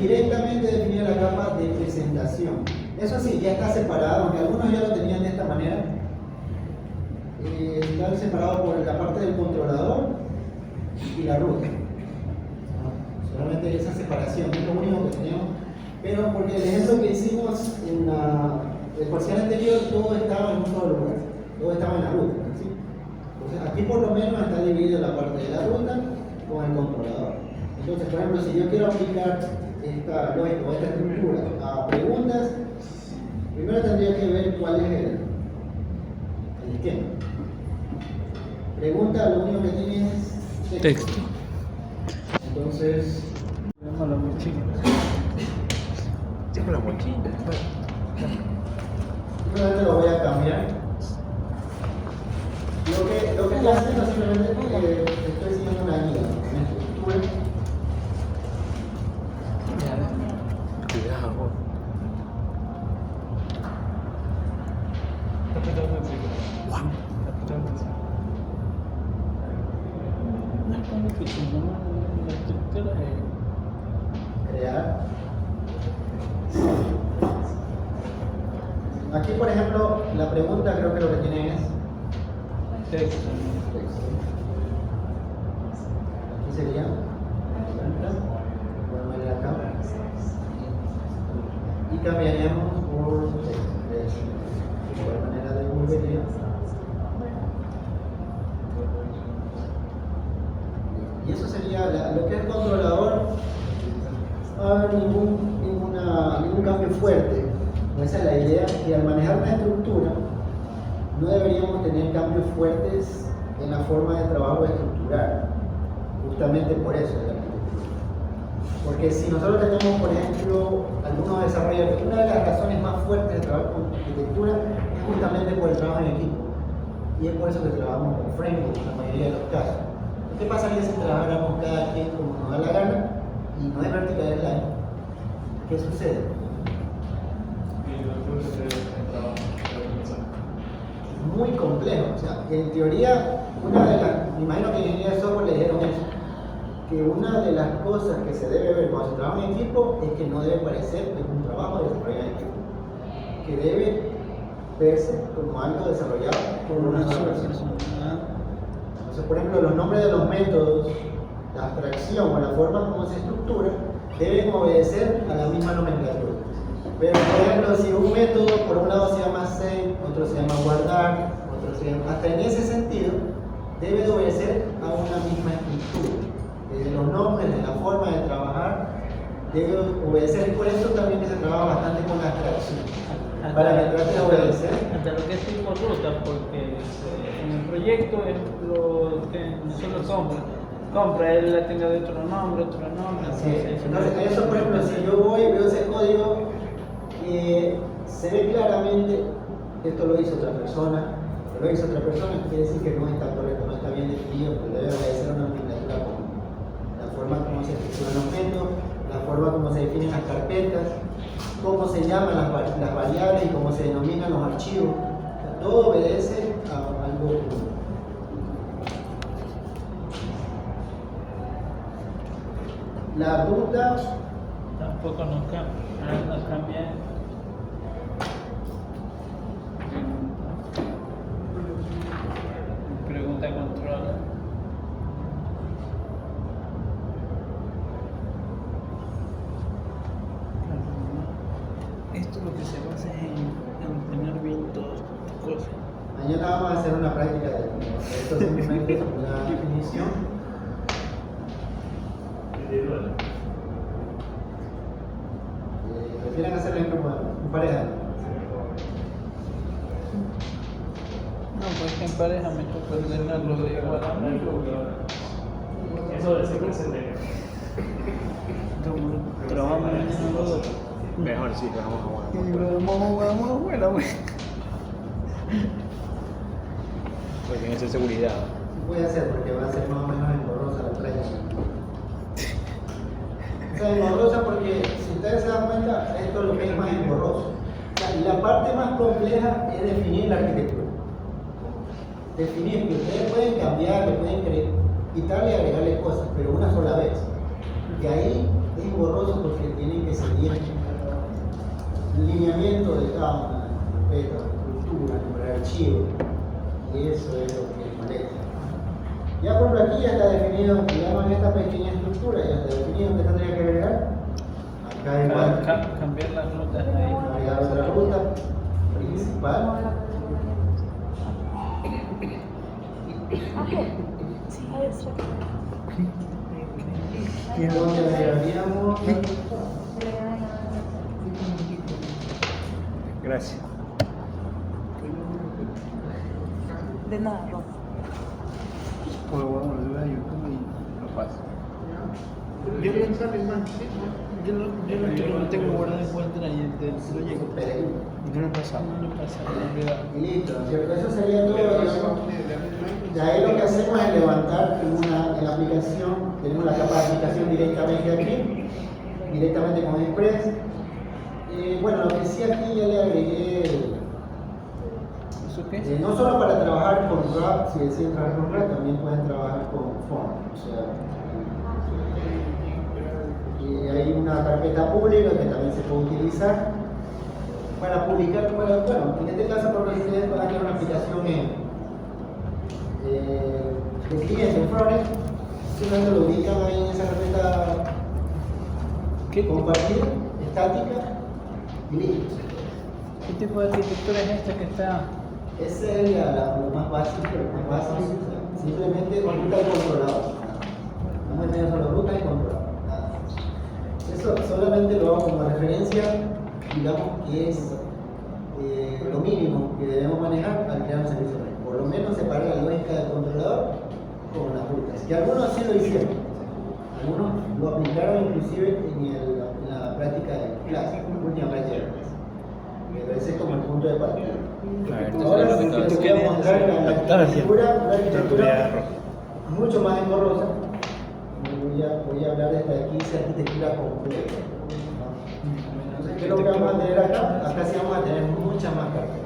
directamente definir la capa de presentación. Eso sí, ya está separado, aunque algunos ya lo tenían de esta manera. Están separados por la parte del controlador y la ruta. Solamente esa separación es lo único que tenemos. Pero porque el ejemplo que hicimos en el parcial anterior, todo estaba en un solo lugar, todo estaba en la ruta. ¿Sí? Entonces aquí por lo menos está dividida la parte de la ruta con el controlador. Entonces, por ejemplo, si yo quiero aplicar esta lógica o esta estructura a preguntas, primero tendría que ver cuál es el esquema. Pregunta, lo único que tiene es texto. Entonces, Tenemos la mochila. Tengo la mochila. simplemente lo voy a cambiar. Lo que estoy haciendo simplemente es que estoy siguiendo una guía, una estructura. Cuidado. No es como que si no la estructura Crear. Aquí, por ejemplo, la pregunta creo que lo que tiene es texto. texto. Aquí sería pregunta. Voy a poner acá. Y cambiaríamos por texto. De igual manera devolvería. Y eso sería lo que es el controlador. No va a haber ningún cambio fuerte. Esa es la idea, que al manejar una estructura no deberíamos tener cambios fuertes en la forma de trabajo estructural, justamente por eso de la arquitectura. Porque si nosotros tenemos, por ejemplo, algunos desarrolladores, una de las razones más fuertes de trabajar con arquitectura es justamente por el trabajo en equipo. Y es por eso que trabajamos con frameworks en la mayoría de los casos. ¿Qué pasaría si trabajáramos cada quien como nos da la gana y no es vertical line? ¿Qué sucede? Muy complejo, o sea, que en teoría, me imagino que en ingeniería de software le dijeron eso, que una de las cosas que se debe ver cuando se trabaja en equipo es que no debe parecer que es un trabajo de desarrollo en equipo, que debe verse como algo desarrollado por una sola persona. Entonces, por ejemplo, los nombres de los métodos, la abstracción o la forma como se estructura, deben obedecer a la misma nomenclatura. Pero, por ejemplo, si un método por un lado se llama save, otro se llama guardar, otro se llama... Hasta en ese sentido, debe de obedecer a una misma estructura. Desde los nombres, de la forma de trabajar, debe obedecer. Y por eso también se trabaja bastante con la abstracción. Para que trate de obedecer. Hasta lo que es tipo ruta, porque en el proyecto es lo que nosotros compra, él la tenga de otro nombre. Así es. Entonces, eso, por ejemplo, si yo voy y veo ese código, se ve claramente que esto lo hizo otra persona, quiere decir que no está correcto, no está bien definido, porque debe obedecer una nomenclatura común. La forma como se estructuran los métodos, la forma como se definen las carpetas, cómo se llaman las variables y cómo se denominan los archivos. O sea, todo obedece a algo común. La ruta Tampoco nos cambia. Pregunta controla. Esto lo que se basa es en tener bien todas tus cosas. Mañana vamos a hacer una práctica de esto, simplemente es una definición. Prefieren hacerlo en grupo, en pareja. No, pues en pareja me toca ordenarlo de igual a mí. Eso de siempre se te... Trabajamos mañana los dos. Mejor sí, que vamos a jugar. Vamos a jugar, güey. Porque tiene que ser seguridad. Voy a hacer porque va a ser más o menos engorrosa la práctica. O sea, engorrosa porque si ustedes se dan cuenta, esto es lo que es más engorroso. O sea, y la parte más compleja es definir la arquitectura. Definir que ustedes pueden cambiar, le pueden quitarle y agregarle cosas, pero una sola vez. Y ahí es engorroso porque tienen que seguir el lineamiento de cada una de las carpetas, estructura, nombre de archivo, y eso es lo que molesta. Ya por aquí ya está definido, digamos en esta pequeña estructura, ya está definido que tendría que agregar. Acá igual, Cambiar las rutas ahí. agregar otra ruta principal. Donde agregaríamos Gracias. De nada, Ron. Pues bueno, lo subes a YouTube y lo paso. Yo lo tengo guardado en cuenta ahí del proyecto. Y no lo pasa. y listo, ¿no es cierto? Eso sería todo, digamos. De ahí lo que hacemos es levantar en la aplicación, tenemos la capa de aplicación directamente aquí, directamente con Express. Bueno, lo que sí aquí ya le agregué, ¿Eso qué? no solo para trabajar con RAP, si deciden trabajar con RAP, también pueden trabajar con Font. O sea, y hay una carpeta pública que también se puede utilizar para publicar, bueno, en este caso por ejemplo, ustedes van a crear una aplicación de cliente en Frontend, simplemente lo ubican ahí en esa carpeta compartir, estática y listo. ¿Qué tipo de arquitectura es esta que está? Esa es lo más básico, o sea, simplemente ruta y controlado. No me medio solo ruta y controlado. Nada. Eso solamente lo hago como referencia, digamos que es lo mínimo que debemos manejar al crear un servicio web. Por lo menos separar la lógica del controlador con las rutas. Que algunos sí lo hicieron. Algunos lo aplicaron inclusive en la práctica de clase, última práctica de clase. Pero ese es como el punto de partida. Ahora sí que te voy a mostrar la arquitectura mucho más engorrosa. Voy a hablar de esta aquí, esa arquitectura completa. Entonces, ¿qué es lo que vamos a tener acá? Acá sí vamos a tener mucha más carga.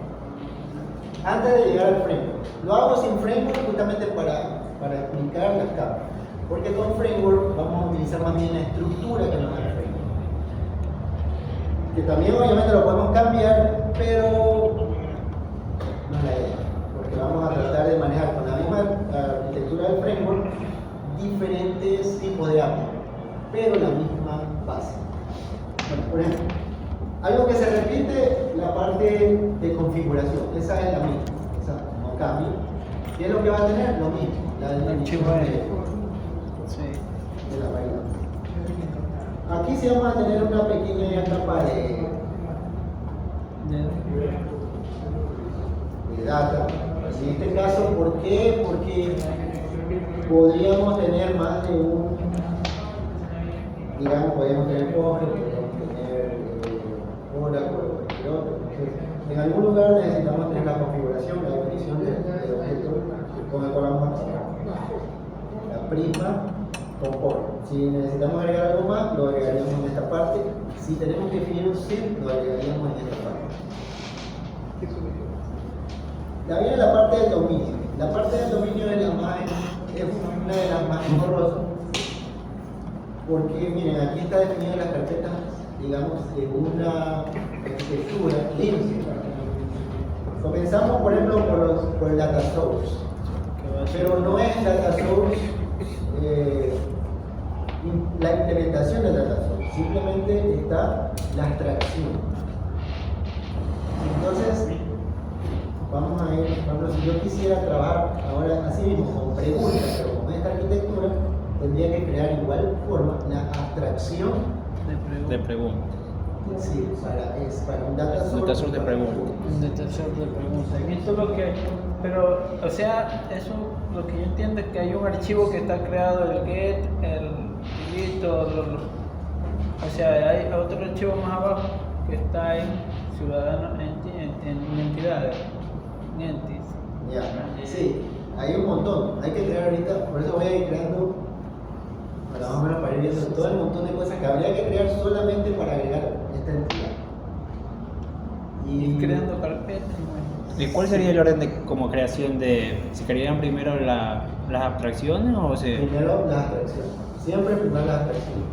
Antes de llegar al framework, lo hago sin framework justamente para explicar las capas. Porque con framework vamos a utilizar más bien la estructura que nos da el framework. Que también obviamente lo podemos cambiar, pero no es la idea. Porque vamos a tratar de manejar con la misma arquitectura del framework diferentes tipos de API, pero la misma base. Bueno, por ejemplo, algo que se repite, la parte de configuración, esa es la misma, esa no cambia. ¿Qué es lo que va a tener? Lo mismo, la definición de la variable. Aquí sí vamos a tener una pequeña capa de data. En este caso, ¿por qué? Porque podríamos tener más de un, digamos, podríamos tener Postgres, podríamos tener Oracle o cualquier otro. Entonces, en algún lugar necesitamos tener la configuración, la definición del objeto con el cual vamos a trabajar. La prisma con por. Si necesitamos agregar algo más, lo agregaríamos en esta parte. Si tenemos que definir un SIP, lo agregaríamos en esta parte. Ya viene la parte del dominio. La parte del dominio es una de las más engorrosas. Porque, miren, aquí está definida las carpetas, digamos, de una arquitectura limpia. Comenzamos, por ejemplo, por el data source. Pero no es data source la implementación del data source, simplemente está la abstracción. Entonces, vamos a ir, por ejemplo, si yo quisiera trabajar ahora así mismo con preguntas, pero con esta arquitectura, tendría que crear igual forma la abstracción De preguntas. sí, para un data source. Data source de preguntas. Un detector de preguntas. Y esto es lo que, pero, o sea, eso lo que yo entiendo es que hay un archivo que está creado, el get, el delete, o sea, hay otro archivo más abajo que está en ciudadanos, en entidades, entities. Ya, sí, hay un montón. Hay que crear ahorita, por eso voy a ir creando, más o menos para ir viendo todo el montón de cosas que habría que crear solamente para agregar esta entidad. Y creando carpetas. ¿Y cuál sería el orden de como creación de, se crearían primero las abstracciones o se...? Primero las abstracciones. Siempre primero las abstracciones.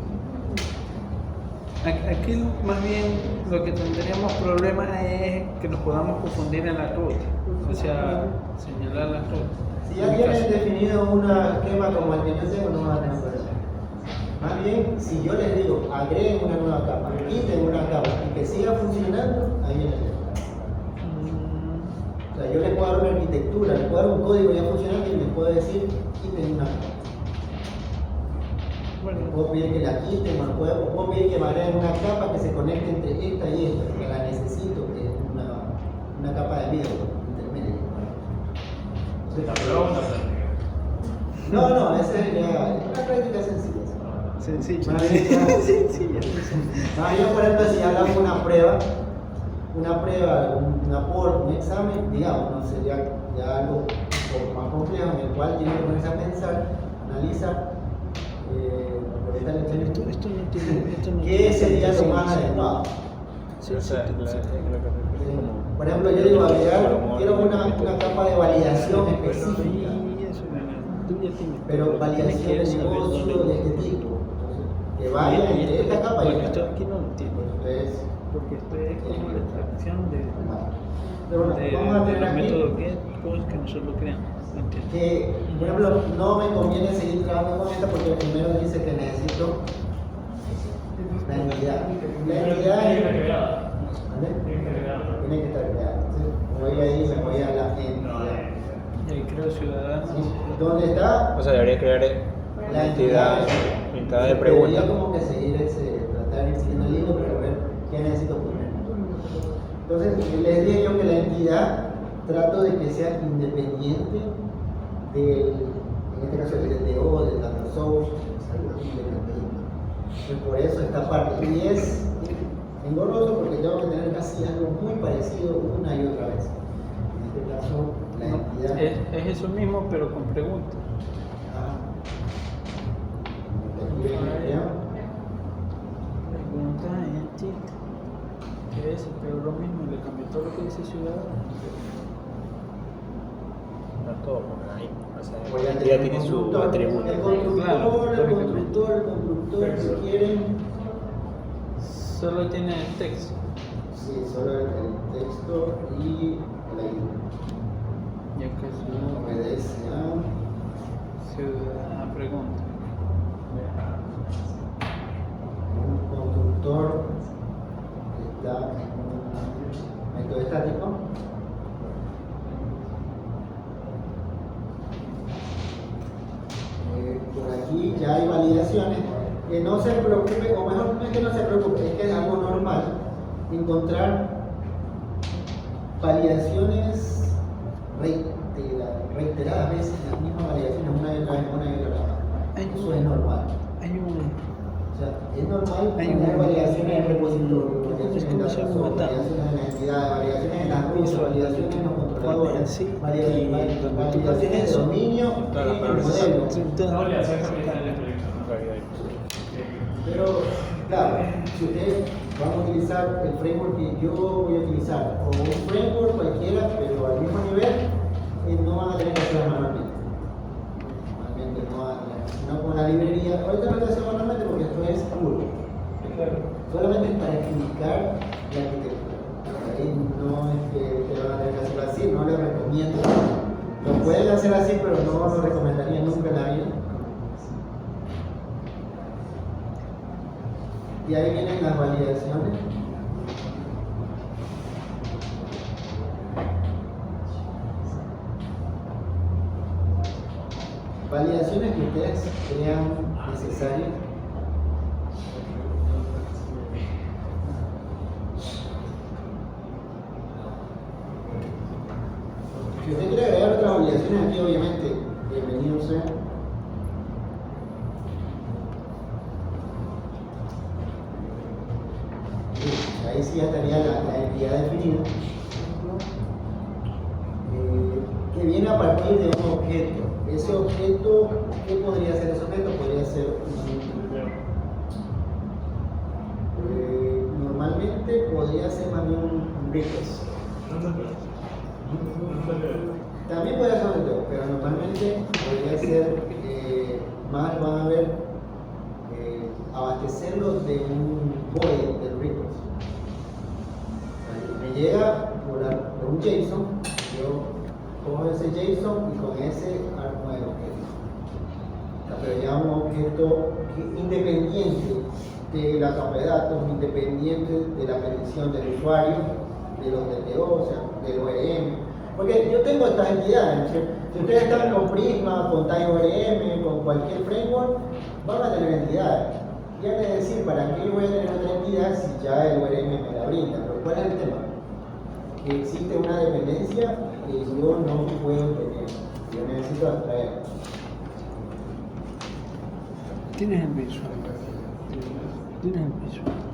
Aquí más bien lo que tendríamos problemas es que nos podamos confundir en la ruta, o sea, señalar la ruta. Si ya tienen definido un esquema como el que yo tengo, no van a tener problema. Más bien, si yo les digo, agreguen una nueva capa, quiten una capa y que siga funcionando, ahí viene el tema. O sea, yo les puedo dar una arquitectura, les puedo dar un código ya funcionando y les puedo decir, quiten una capa. Bueno, Puedo pedir que la quiten, o puedo pedir que me agreguen una capa que se conecte entre esta y esta, porque la necesito, que es una capa de video intermedia. La prueba o la práctica. No, esa es una práctica sencilla. sencillo. Más bien, Sencillo. más bien, por ejemplo, si hablamos de una prueba, un aporte, un examen, digamos, no sería ya algo un poco más complejo en el cual tiene que ponerse a pensar, analizar. Esto no tiene. ¿Qué sería lo más adecuado? Sí, O sí, sea, sí. Por ejemplo, yo digo, quiero una capa de validación específica, Y eso, tú ya tienes. pero validación de negocio de este tipo. Que vaya entre esta capa y Bueno, esta esto capa. aquí no lo entiendo. Entonces, Porque esto es como la extracción pero bueno, vamos a de tener los aquí métodos que nosotros creamos. ¿Me entiendes? que, por ejemplo, no me conviene seguir trabajando con esta porque primero dice que necesito la entidad. La entidad Tiene que estar es... creada. ¿Vale? Tiene que estar creada. Tiene que estar creada. Entonces, voy ahí, me voy a la entidad. Y ahí creo ciudadanos. ¿Sí? ¿Dónde está? O sea, debería crear una entidad de pregunta. Debería como que seguir tratar de ir siguiendo el hilo, pero ver qué necesito poner. Entonces, les dije yo que la entidad trato de que sea independiente del, en este caso del DTO, del data source, independiente. Por eso esta parte. Y es engorroso porque tengo que tener casi algo muy parecido una y otra vez. En este caso, la entidad. Es eso mismo, pero con preguntas. Pregunta en cheat. ¿Qué es? Pero lo mismo, le cambió todo lo que dice ciudadano. No todo, porque ahí, o sea, Voy la a entidad tener tiene un su constructor, atributo. el constructor, Claro, si quieren, Solo tiene el texto. sí, solo el texto y la ID. Ya que Obedece ciudadana pregunta. un constructor que está en un método estático. Por aquí ya hay validaciones. Que no se preocupe, o mejor no es que no se preocupe, es que es algo normal encontrar validaciones reiteradas veces, las mismas validaciones una y otra vez. Eso es normal. Hay un. O sea, es normal Hay tener un- validaciones en repositorio, ¿cómo se validaciones en llama? validaciones en la entidad, validaciones en las rutas, validaciones en los controladores, Sí, validaciones y donde tú de haces eso, dominio claro, y pero el eso modelo. La validación también está en el proyecto. Pero, claro, si ustedes van a utilizar el framework que yo voy a utilizar, o un framework cualquiera, pero al mismo nivel, no van a tener que hacerlo manualmente. Manualmente no van a tener, sino con la librería. Ahorita no lo estoy haciendo manualmente porque esto es puro. Solamente para explicar la arquitectura. Ahí no es que ustedes van a tener que hacerlo así, no les recomiendo. Lo pueden hacer así, pero no lo recomendaría nunca en la vida. Y ahí vienen las validaciones. Validaciones que ustedes crean necesarias. Si usted quiere agregar otras validaciones aquí, obviamente, bienvenido sea. Ahí sí ya estaría la entidad definida, que viene a partir de un objeto. Ese objeto, ¿qué podría ser ese objeto? Podría ser normalmente podría ser más bien un request. También podría ser un request, pero normalmente podría ser más, van a ver, abastecerlo de un void del request. Me llega por un JSON, yo cojo ese JSON y con ese armo el objeto. Pero ya un objeto independiente de la capa de datos, independiente de la petición del usuario, de los DTO, o sea, del ORM. Porque yo tengo estas entidades. Si ustedes están con Prisma, con TimeORM, con cualquier framework, van a tener entidades. Ya es decir, ¿para qué voy a tener otra entidad si ya el ORM me la brinda? Pero ¿cuál es el tema? Que existe una dependencia que yo no puedo tener. Yo necesito abstraer. Tienes el visual. Tienes el visual.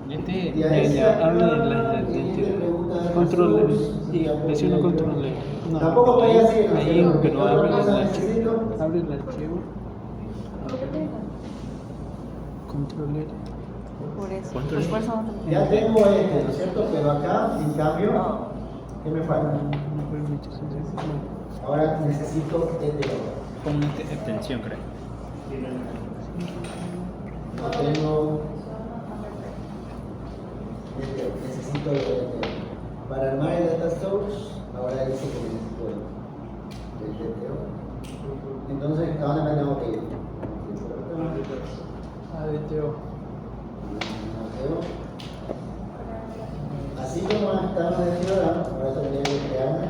Y a esa Habla de las control y presiona control. No, tampoco voy a decir, ahí, pero abre el cosa archivo. necesito. Abre el archivo. Control. Por eso. ¿Cuánto Pues es? por eso no te- Ya tengo este, ¿no es cierto? Pero acá, en cambio, ¿qué me falta? No permite sensación. Ahora necesito este otro. Con una extensión, creo. No tengo este, necesito el para armar el data source, ahora dice que necesito el DTO. Entonces, ¿a dónde me tengo que ir? ADTO. Así como estamos describiendo, ahora tendría que crearme.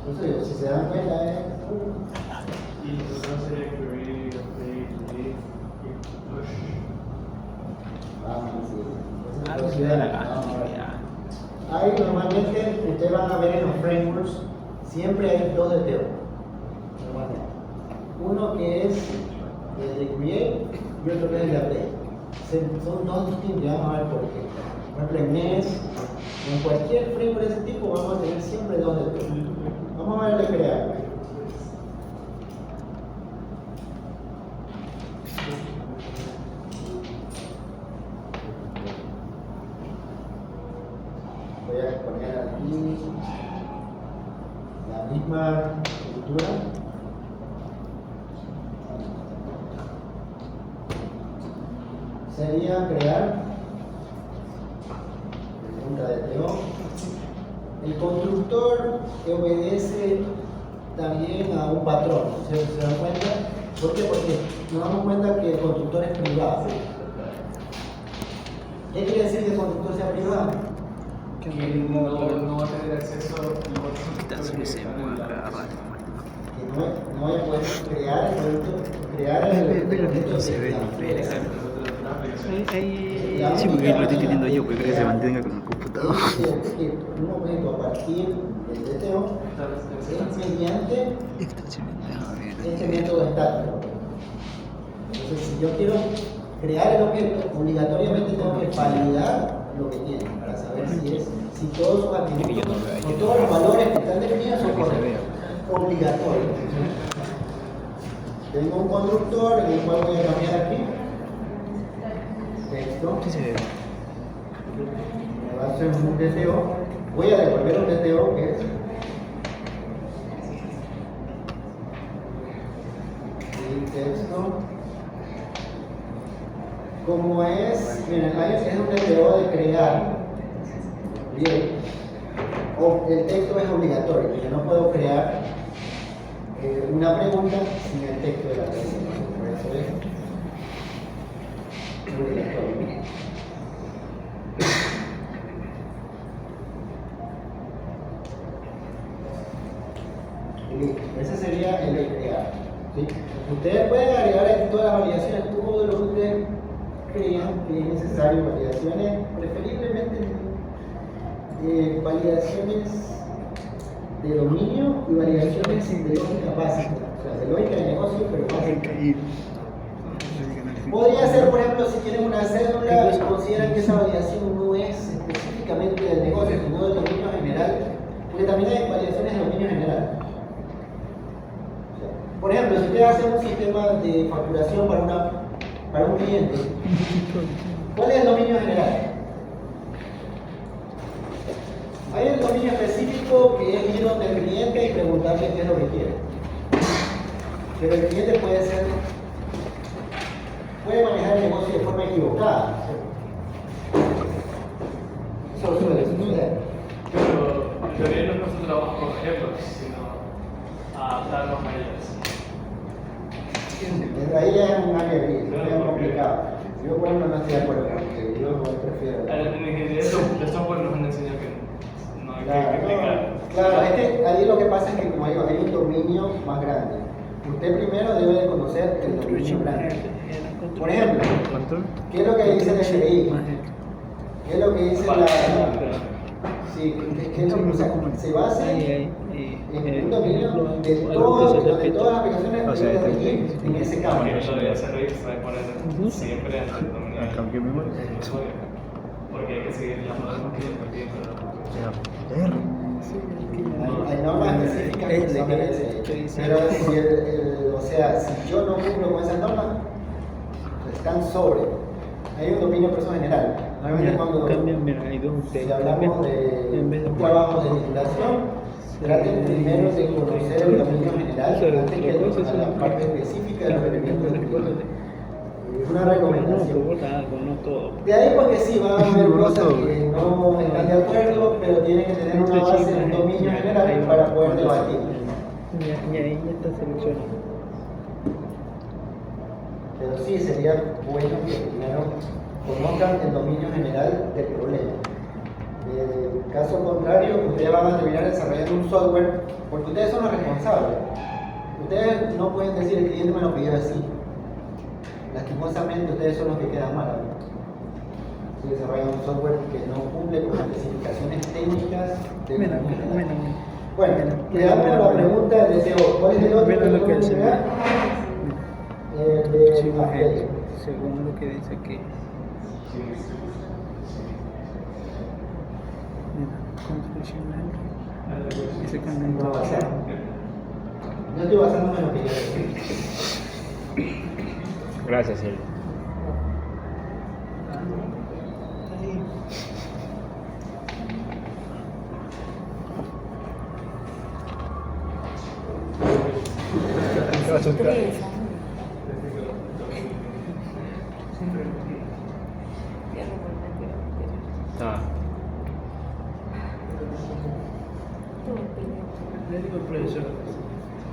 Entonces, si se dan cuenta, Y entonces sería query, update, delete, push. Ahí normalmente ustedes van a ver en los frameworks, siempre hay dos DTO. Normalmente. Uno que es el de create y otro que es el de update. Son dos distintos, y vamos a ver por qué. Por ejemplo, en MES, en cualquier framework de ese tipo vamos a tener siempre dos DTO. Vamos a ver el de crear. Voy a poner aquí la misma estructura. Sería crear pregunta de DTO. El constructor que obedece también a un patrón. ¿Se dan cuenta? ¿Por qué? Porque nos damos cuenta que el constructor es privado. ¿Qué quiere decir que el constructor sea privado? Que no va a tener acceso a Que no voy a poder crear el producto, Sí, porque lo estoy teniendo yo, porque creo que se mantenga con el computador. Un objeto a partir del DTO es mediante este método estático. Entonces, si yo quiero crear el objeto, obligatoriamente tengo que validar lo que tiene para saber si todos sus atributos o todos los valores que están definidos son correctos. Obligatorio. Tengo un constructor en el cual voy a cambiar aquí texto. Me va a hacer un DTO. Voy a devolver un DTO que es el texto. Como es, miren, es un DTO de crear. Bien. El texto es obligatorio. Yo no puedo crear una pregunta sin el texto de la pregunta. Por eso es obligatorio. Listo. Ese sería el de crear. ¿Sí? Ustedes pueden agregar aquí todas las validaciones, todo lo que ustedes crean que es necesario, validaciones, preferiblemente validaciones de dominio y validaciones de lógica básica, o sea, de lógica de negocio, pero básica. Podría ser, por ejemplo, si tienen una cédula y consideran que esa validación no es específicamente del negocio, sino del dominio general, porque también hay validaciones de dominio general. Por ejemplo, si ustedes hacen un sistema de facturación para un cliente, ¿cuál es el dominio general? Hay el dominio específico que es ir donde el cliente y preguntarle qué es lo que quiere. Pero el cliente puede manejar el negocio de forma equivocada, ¿sí? Eso suele suceder. Pero en teoría no es nuestro trabajo corregirlos, sino adaptarlos a ellos. Desde ahí es un área gris, es complicado. Yo, por ejemplo, no estoy de acuerdo porque yo prefiero. En ingeniería de software nos han enseñado que no hay que explicar. Claro, es que ahí lo que pasa es que, como digo, hay un dominio más grande. Usted primero debe de conocer el dominio grande. Por ejemplo, ¿qué es lo que dice el FBI? ¿Qué es lo que dice la... Sí, ¿qué es lo que se basa en un dominio de todas las aplicaciones O sea, en ese campo? Porque lo de hacer reír se va a poner siempre en el dominio. Porque hay que seguir las normas que nos piden. Hay normas específicas que son pero si o sea, si yo no cumplo con esas normas, están sobre. Hay un dominio por eso general. Normalmente cuando si hablamos de un trabajo de legislación, traten primero de conocer el dominio general antes que de la parte específica del requerimiento del cliente. Es una recomendación. De ahí porque sí, van a haber cosas que no están de acuerdo, pero tienen que tener una base, un dominio general para poder debatir. Y ahí ya está seleccionado. Pero sí, sería bueno que primero conozcan el dominio general del problema. En caso contrario, ustedes van a terminar desarrollando un software, porque ustedes son los responsables. Ustedes no pueden decir el cliente me lo pidió así. Lastimosamente ustedes son los que quedan mal. Si desarrollan un software que no cumple con las especificaciones técnicas del dominio general. Bueno, le damos la pregunta del deseo. ¿Cuál es el otro que lo que tenemos que se crear? Sí, según lo que dice aquí. Mira, construccional. Ese cambio No va a ser. Yo estoy basándome en lo que yo decía. Gracias, Silvia. Ah. Le digo al profesor,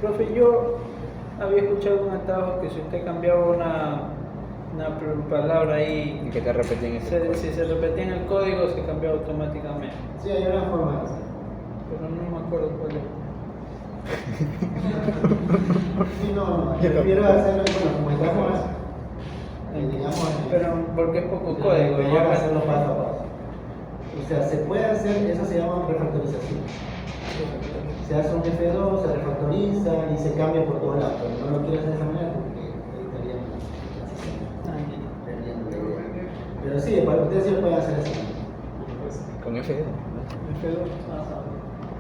profe, yo había escuchado un atajo que si usted cambiaba una palabra ahí, Y que te repetí en si se repetía en el código se cambiaba automáticamente, Sí, hay una forma de hacerlo. pero no me acuerdo cuál es. Sí, no, prefiero hacerlo como estamos, digamos, Pero porque es poco mejor código, ya hacerlo paso a paso. O sea, se puede hacer, eso se llama refactorización. Se hace un F2, se refactoriza y se cambia por todos lados, pero no lo quiero hacer de esa manera porque ahí estaríamos perdiendo la idea. Pero sí, para ustedes sí lo pueden hacer así. Con F2.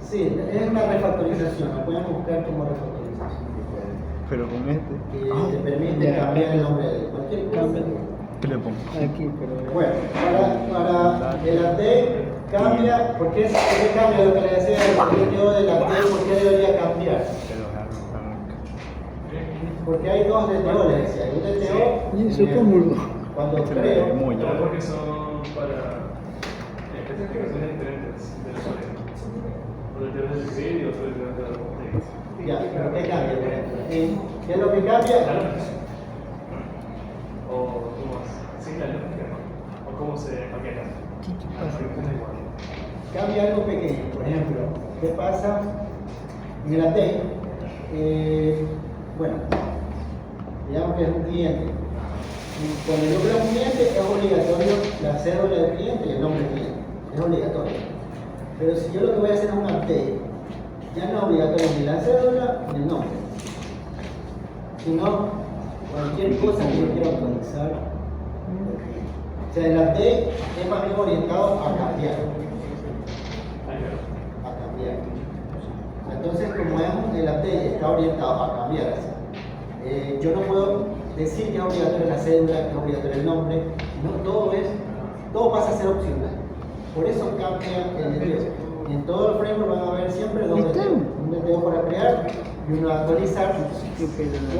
Sí, es una refactorización, lo pueden buscar como refactorización. Pero con este. Que te permite cambiar el nombre de cualquier cosa. ¿Qué le pongo? Aquí, pero. Bueno, para el update cambia, ¿por qué cambia lo que le decía? ¿Por qué yo del update, por qué debería cambiar? Porque hay dos DTO, le decía. Hay un DTO ¿Y eso cómo lo? cuando creo, No, porque son para especificaciones diferentes del usuario. Uno debe escribir y otro debe dar updates. ya, pero ¿qué cambia? Por ejemplo? ¿Qué es lo que cambia? O cómo sin la lógica, ¿no? O cómo se paqueta. Cambia algo pequeño. Por ejemplo, ¿qué pasa en el update? Bueno, digamos que es un cliente. Y cuando yo creo un cliente es obligatorio la cédula del cliente y el nombre del cliente. Es obligatorio. Pero si yo lo que voy a hacer es un update, ya no es obligatorio ni la cédula ni el nombre. Sino cualquier cosa que yo quiera actualizar. O sea, el update es más bien orientado a cambiar. A cambiar. Entonces, como el update está orientado a cambiar, yo no puedo decir que es obligatorio la cédula, que es obligatorio el nombre, no, todo pasa a ser opcional. Por eso cambia el DTO. Y en todo el framework van a haber siempre dos DTO. Un DTO para crear y uno actualizar.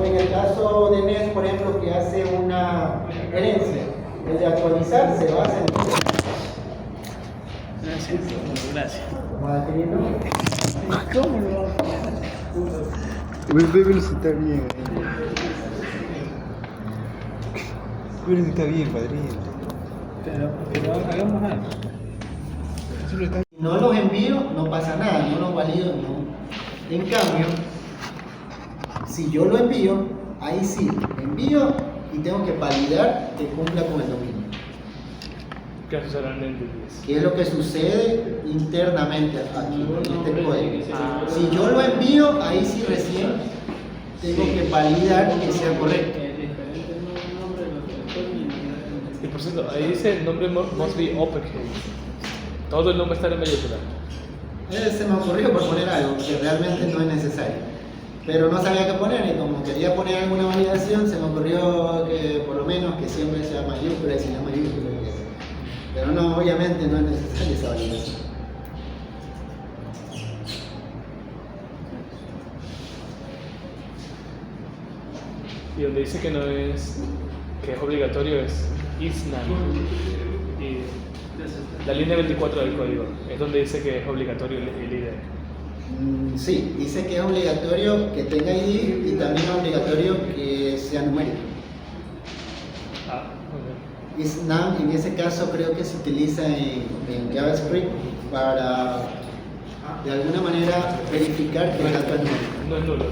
O en el caso de NES, por ejemplo, que hace una herencia, el de actualizar se basa en Gracias. Vamos a definirlo. ¿Cómo lo vamos a hacer? Bebé está bien. Pero está bien, padrino. Pero hagamos algo. Solo está Si no los envío, no pasa nada, no los valido, no. En cambio, si yo lo envío, ahí sí, envío y tengo que validar que cumpla con el dominio. ¿Qué haces solamente 10? ¿Qué es lo que sucede internamente aquí en este código? Si yo lo envío, ahí sí recién tengo que validar que sea correcto. Y por cierto, ahí dice el nombre must be uppercase. Todo el nombre está en mayúscula. Se me ocurrió por poner algo que realmente no es necesario. Pero no sabía qué poner y como quería poner alguna validación, se me ocurrió que por lo menos que siempre sea mayúscula y si no es mayúscula. Pero no, obviamente no es necesaria esa validación. Y donde dice que no es, que es obligatorio es ISNAN. Y la línea 24 del código es donde dice que es obligatorio el ID. Sí, dice que es obligatorio que tenga ID y también es obligatorio que sea numérico. Ah, ok. ISNAM en ese caso creo que se utiliza en JavaScript para de alguna manera verificar que el dato es numérico. No es nulo,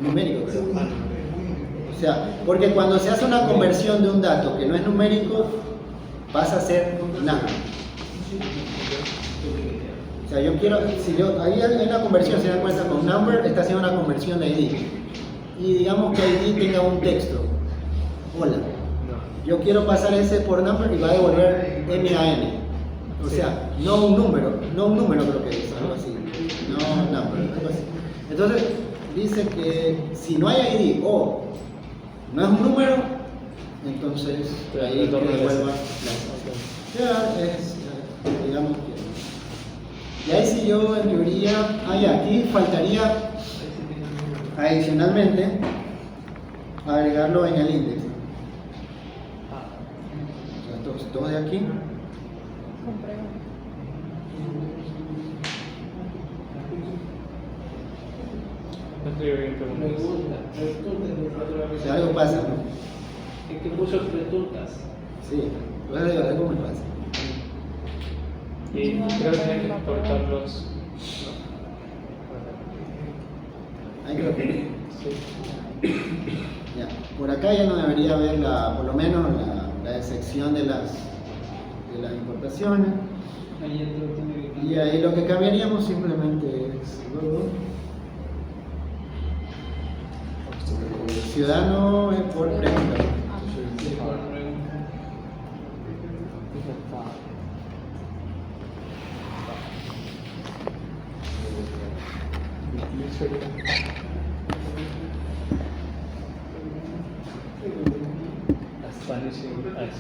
Numérico, creo. O sea, porque cuando se hace una conversión de un dato que no es numérico, pasa a ser NaN. O sea, yo quiero, si yo, ahí hay una conversión, se dan cuenta con number, está haciendo una conversión de ID. Y digamos que ID tenga un texto. Hola. Yo quiero pasar ese por number y va a devolver MAN. O sea, no un número creo que es, algo así. No number, algo así. Entonces, dice que si no hay ID o no es un número, entonces ahí que devuelva ya es, digamos que. Y ahí si yo en teoría, aquí faltaría adicionalmente agregarlo en el index. Entonces, todo de aquí. No estoy bien preguntas. O sea, algo pasa, ¿no? Es que puso preguntas. Sí, algo me pasa. Y creo que tienen que importarlos. Ahí creo que. Sí. Ya. Por acá ya no debería haber por lo menos la sección de las importaciones. Ahí entró, tiene que Y ahí lo que cambiaríamos simplemente es ciudadano por pregunta.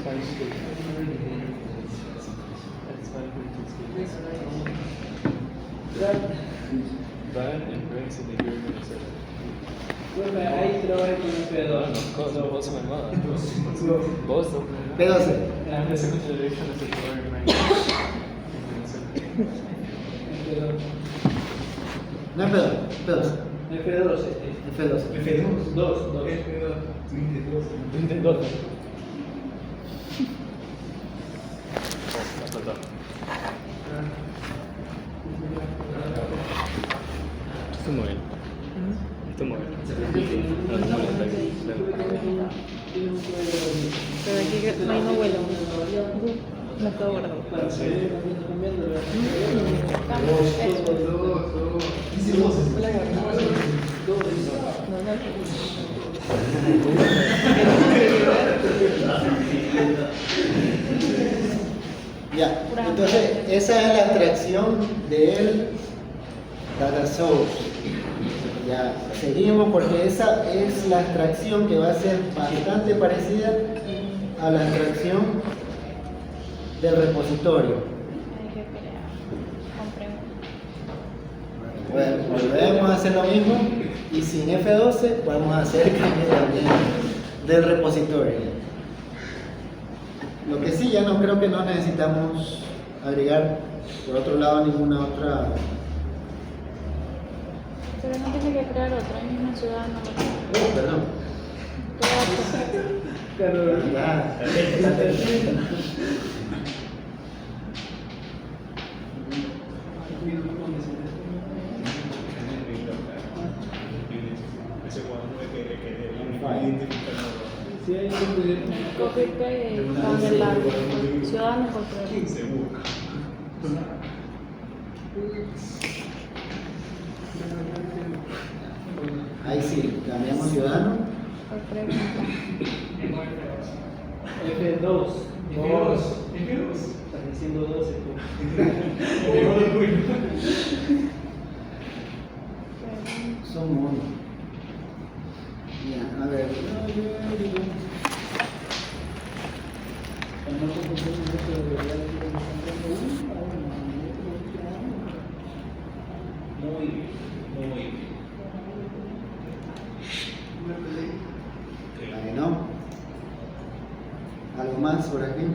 Spanish speaking. Brian and Prince in the year Minnesota. Bueno, ahí trabaja con un pedo. No, vos me manda. Vos no. P12. La second generation is a foreign language in Minnesota. No es P12. F12. F12. F2. 2. ¿Dónde? Esto muy bien. Esto muy bien. Pero aquí que no hay no vuelo. No todo guardado. Ya, entonces esa es la atracción del data source. Ya, seguimos porque esa es la abstracción que va a ser bastante parecida a la abstracción del repositorio. Hay que crear. Compremos. Bueno, volvemos a hacer lo mismo y sin F12 podemos hacer cambio también del repositorio. Lo que sí, ya no creo que no necesitamos agregar por otro lado ninguna otra. Pero no tiene que crear otra, ahí mismo ciudadano. Perdón. Ya. Sí, hay que Copy paste con el largo. Ciudadano por pregunta. Ahí sí, cambiamos ciudadano. Por pregunta. F2. Estás diciendo 12 tú. Son monos. Ya, a ver. Bueno, ¿algo más por aquí?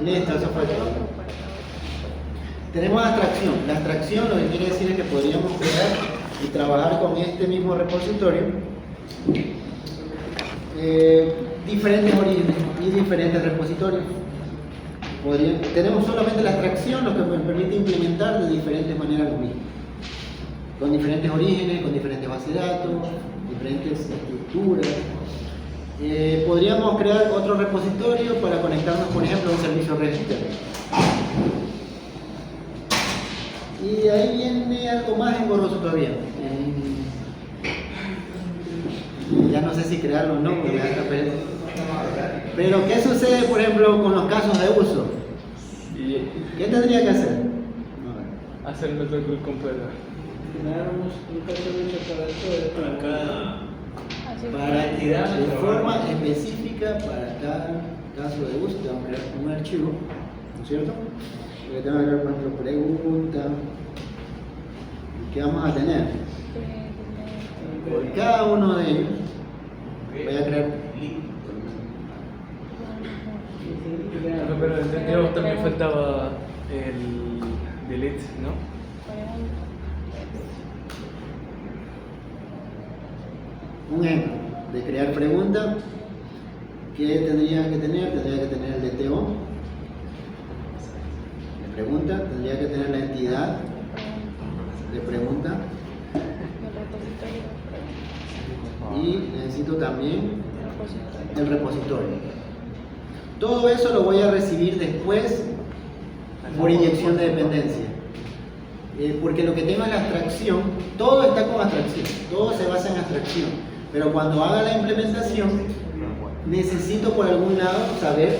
Listo, eso fue todo. Tenemos abstracción. La abstracción lo que quiere decir es que podríamos crear y trabajar con este mismo repositorio diferentes orígenes y diferentes repositorios. Tenemos solamente la abstracción, lo que nos permite implementar de diferentes maneras lo mismo, con diferentes orígenes, con diferentes bases de datos, diferentes estructuras. Podríamos crear otro repositorio para conectarnos, por ejemplo, a un servicio red externo. Y ahí viene algo más engorroso todavía. Ya no sé si crearlo o no, porque me da esta pereza. Pero, ¿qué sucede, por ejemplo, con los casos de uso? ¿Qué tendría que hacer? Hacer el método completo. Generamos un caso de uso para esto para cada. Para entidad de forma específica para cada caso de uso, tengo que crear un archivo, ¿no es cierto? Porque tengo que crear, por ejemplo, pregunta. ¿Qué vamos a tener? Por cada uno de ellos voy a crear. Pero en el DTO también faltaba el delete, ¿no? Un ejemplo de crear pregunta. ¿Qué tendría que tener? Tendría que tener el DTO. De pregunta. Tendría que tener la entidad de pregunta. Y necesito también el repositorio. Todo eso lo voy a recibir después por inyección de dependencia. Porque lo que tengo es la abstracción, todo está con abstracción, todo se basa en abstracción. Pero cuando haga la implementación, necesito por algún lado saber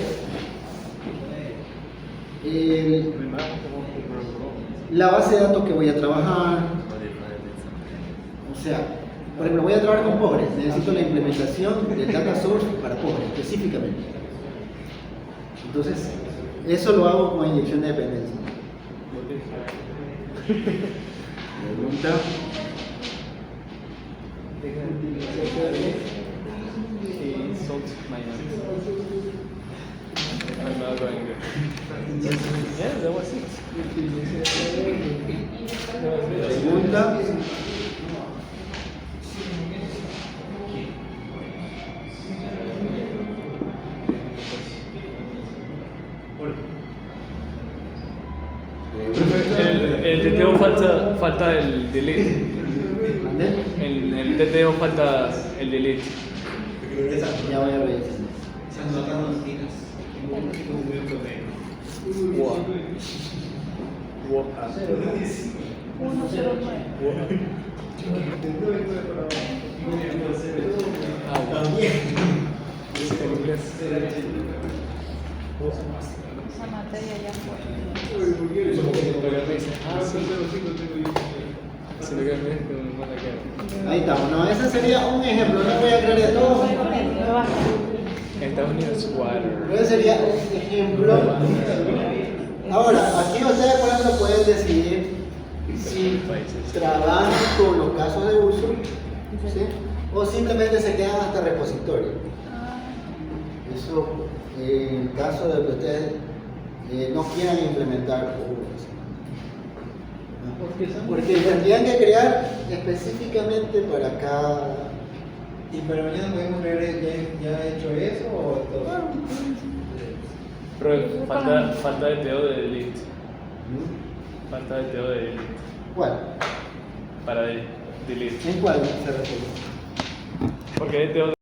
la base de datos que voy a trabajar. O sea, por ejemplo, voy a trabajar con pobres, necesito la implementación del data source para pobres, específicamente. Entonces, eso lo hago con inyección de dependencia. Pregunta. Salt minus. I'm not going good. Yeah, that was it. Pregunta. El DTO falta el delete. ¿Mandé? En el DTO falta el delete. Ya voy a ver. Wow. Wow. 109. Dice que en inglés. Esa materia ya fue. Lo que me dice, sí. Si lo que me dice, me manda que. Ahí estamos, no, ese sería un ejemplo, no voy a creer de todo. En Estados Unidos, water. Pero ese sería un ejemplo. Ahora, aquí ustedes por ejemplo pueden decidir si trabajan con los casos de uso, ¿sí? O simplemente se quedan hasta repositorio. Eso en caso de que ustedes no quieran implementar URLs. Porque tendrían que crear específicamente para cada. ¿Y para mañana podemos creer ya hecho eso o todo? Pero falta de TO de delete. Falta de TO de delete. ¿Cuál? Para delete. ¿En cuál se refiere? Porque hay TO